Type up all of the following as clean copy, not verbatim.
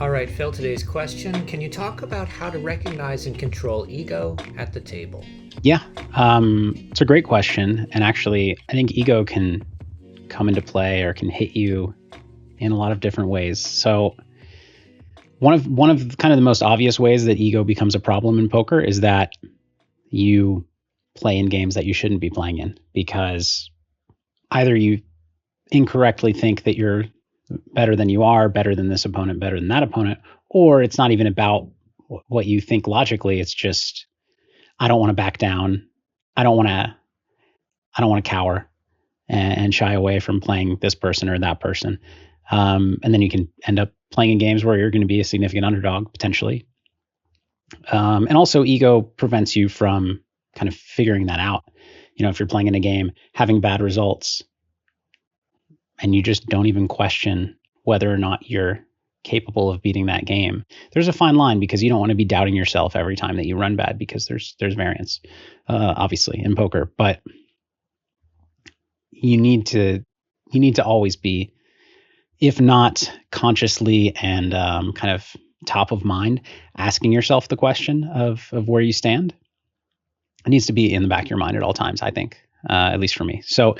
All right, Phil, today's question. Can you talk about how to recognize and control ego at the table? Yeah, it's a great question. And actually, I think ego can come into play or can hit you in a lot of different ways. So one of kind of the most obvious ways that ego becomes a problem in poker is that you play in games that you shouldn't be playing in, because either you incorrectly think that you're better than you are, better than this opponent, better than that opponent, or it's not even about what you think logically. It's just, I don't want to back down. I don't want to I don't want to cower and shy away from playing this person or that person. And then you can end up playing in games where you're going to be a significant underdog potentially. And also, ego prevents you from kind of figuring that out. If you're playing in a game, having bad results, and you just don't even question whether or not you're capable of beating that game. There's a fine line, because you don't want to be doubting yourself every time that you run bad, because there's variance, obviously, in poker. But you need to always be, if not consciously and kind of top of mind, asking yourself the question of where you stand. It needs to be in the back of your mind at all times, I think, at least for me. So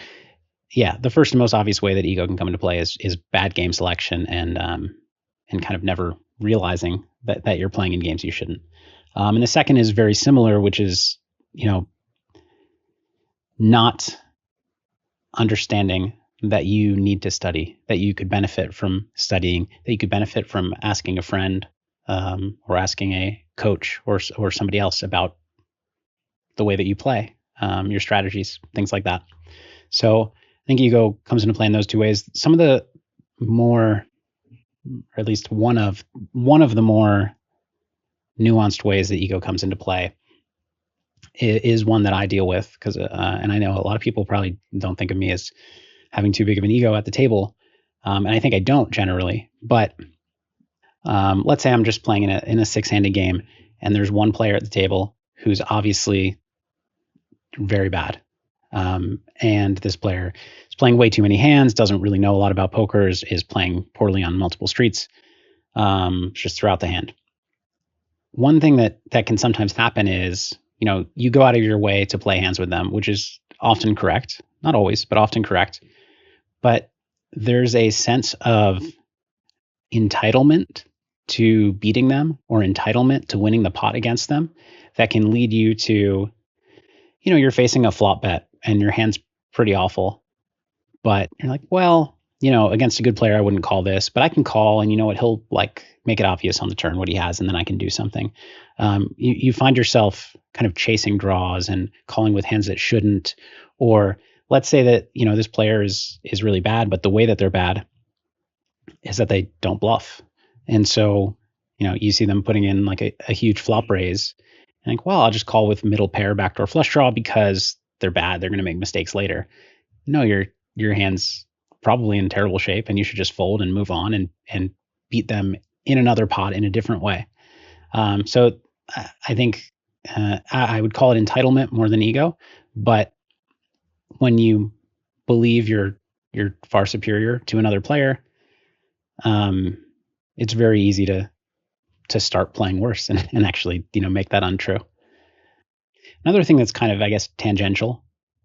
yeah, the first and most obvious way that ego can come into play is bad game selection, and kind of never realizing that you're playing in games you shouldn't. And the second is very similar, which is, not understanding that you need to study, that you could benefit from studying, that you could benefit from asking a friend, or asking a coach or somebody else about the way that you play, your strategies, things like that. So I think ego comes into play in those two ways. Some of the more, or at least one of the more nuanced ways that ego comes into play is one that I deal with, because and I know a lot of people probably don't think of me as having too big of an ego at the table, and I think I don't generally. But let's say I'm just playing in a six-handed game, and there's one player at the table who's obviously very bad, and this player is playing way too many hands, doesn't really know a lot about poker, is playing poorly on multiple streets, just throughout the hand. One thing that can sometimes happen is, you go out of your way to play hands with them, which is often correct, not always, but often correct. But there's a sense of entitlement to beating them, or entitlement to winning the pot against them, that can lead you to, you're facing a flop bet and your hand's pretty awful, but you're like, well, against a good player, I wouldn't call this, but I can call, and you know what, he'll like make it obvious on the turn what he has, and then I can do something. You find yourself kind of chasing draws and calling with hands that shouldn't. Or let's say that, this player is really bad, but the way that they're bad is that they don't bluff. And so, you see them putting in like a huge flop raise, and like, well, I'll just call with middle pair backdoor flush draw because they're bad. They're going to make mistakes later. No, your hand's probably in terrible shape, and you should just fold and move on and beat them in another pot in a different way. So I think I would call it entitlement more than ego. But when you believe you're far superior to another player, it's very easy to start playing worse and actually, make that untrue. Another thing that's kind of, I guess, tangential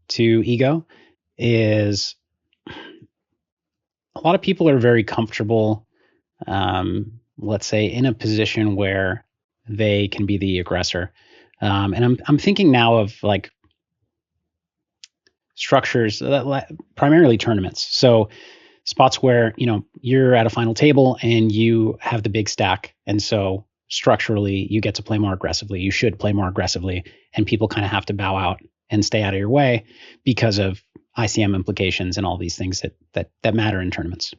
to ego is a lot of people are very comfortable, let's say, in a position where they can be the aggressor. And I'm thinking now of like structures, primarily tournaments. So spots where, you're at a final table and you have the big stack. And so structurally, you get to play more aggressively. You should play more aggressively. And people kind of have to bow out and stay out of your way because of ICM implications and all these things that matter in tournaments.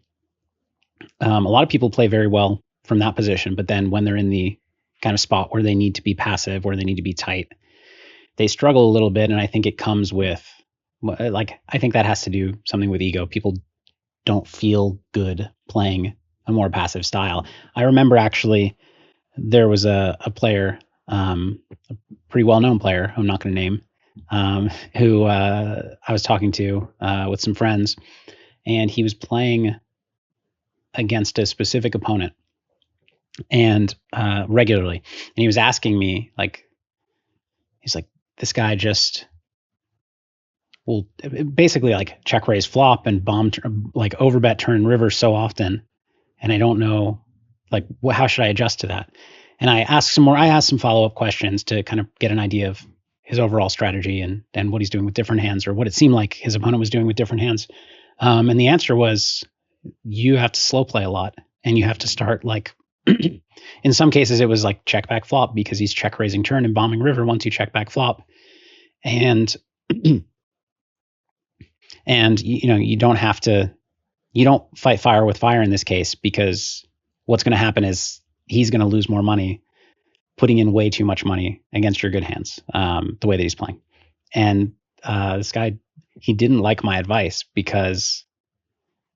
A lot of people play very well from that position, but then when they're in the kind of spot where they need to be passive, where they need to be tight, they struggle a little bit. And I think it comes with, I think that has to do something with ego. People don't feel good playing a more passive style. I remember actually there was a player, a pretty well-known player, who I'm not going to name, who I was talking to with some friends, and he was playing against a specific opponent, and regularly. And he was asking me, like, he's like, this guy just will basically like check raise flop and bomb, like overbet turn river so often, and I don't know, like, how should I adjust to that? And I asked some follow-up questions to kind of get an idea of his overall strategy and what he's doing with different hands, or what it seemed like his opponent was doing with different hands. And the answer was, you have to slow play a lot, and you have to start like, in some cases it was like check back flop, because he's check raising turn and bombing river once you check back flop. And and you don't fight fire with fire in this case, because what's going to happen is he's going to lose more money putting in way too much money against your good hands, the way that he's playing. And this guy, he didn't like my advice because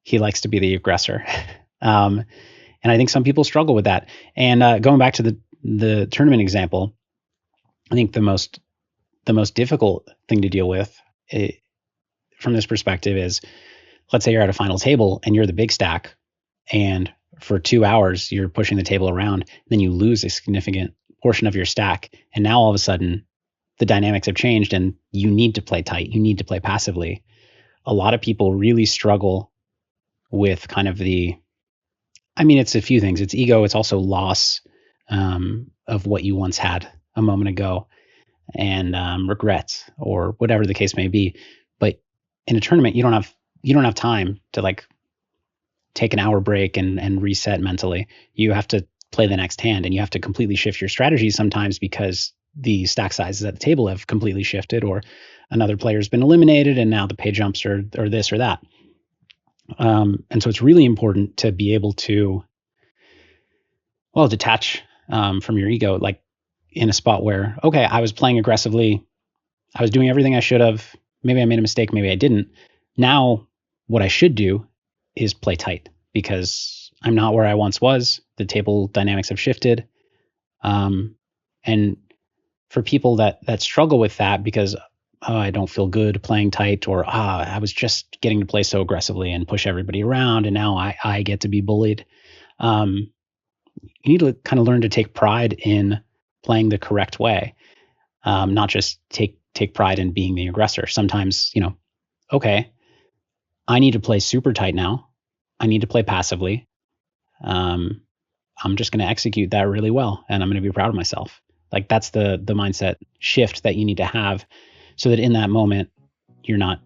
he likes to be the aggressor. And I think some people struggle with that. And going back to the tournament example, I think the most difficult thing to deal with from this perspective is, let's say you're at a final table and you're the big stack, and for 2 hours you're pushing the table around, then you lose a significant portion of your stack, and now all of a sudden the dynamics have changed and you need to play tight, you need to play passively. A lot of people really struggle with kind of it's a few things. It's ego, it's also loss of what you once had a moment ago, and regrets, or whatever the case may be. But in a tournament, you don't have time to like take an hour break and reset mentally. You have to play the next hand, and you have to completely shift your strategy sometimes because the stack sizes at the table have completely shifted, or another player's been eliminated and now the pay jumps are this or that. And so it's really important to be able to, well, detach from your ego, like in a spot where, okay, I was playing aggressively, I was doing everything I should have, maybe I made a mistake, maybe I didn't. Now what I should do is play tight, because I'm not where I once was. The table dynamics have shifted. And for people that struggle with that because, I don't feel good playing tight, or I was just getting to play so aggressively and push everybody around, and now I get to be bullied. You need to kind of learn to take pride in playing the correct way, not just take pride in being the aggressor. Sometimes, okay, I need to play super tight now. I need to play passively. I'm just going to execute that really well, and I'm going to be proud of myself. Like, that's the mindset shift that you need to have, so that in that moment you're not,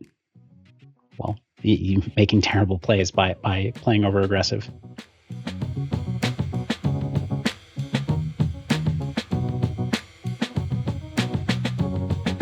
you making terrible plays by playing over aggressive.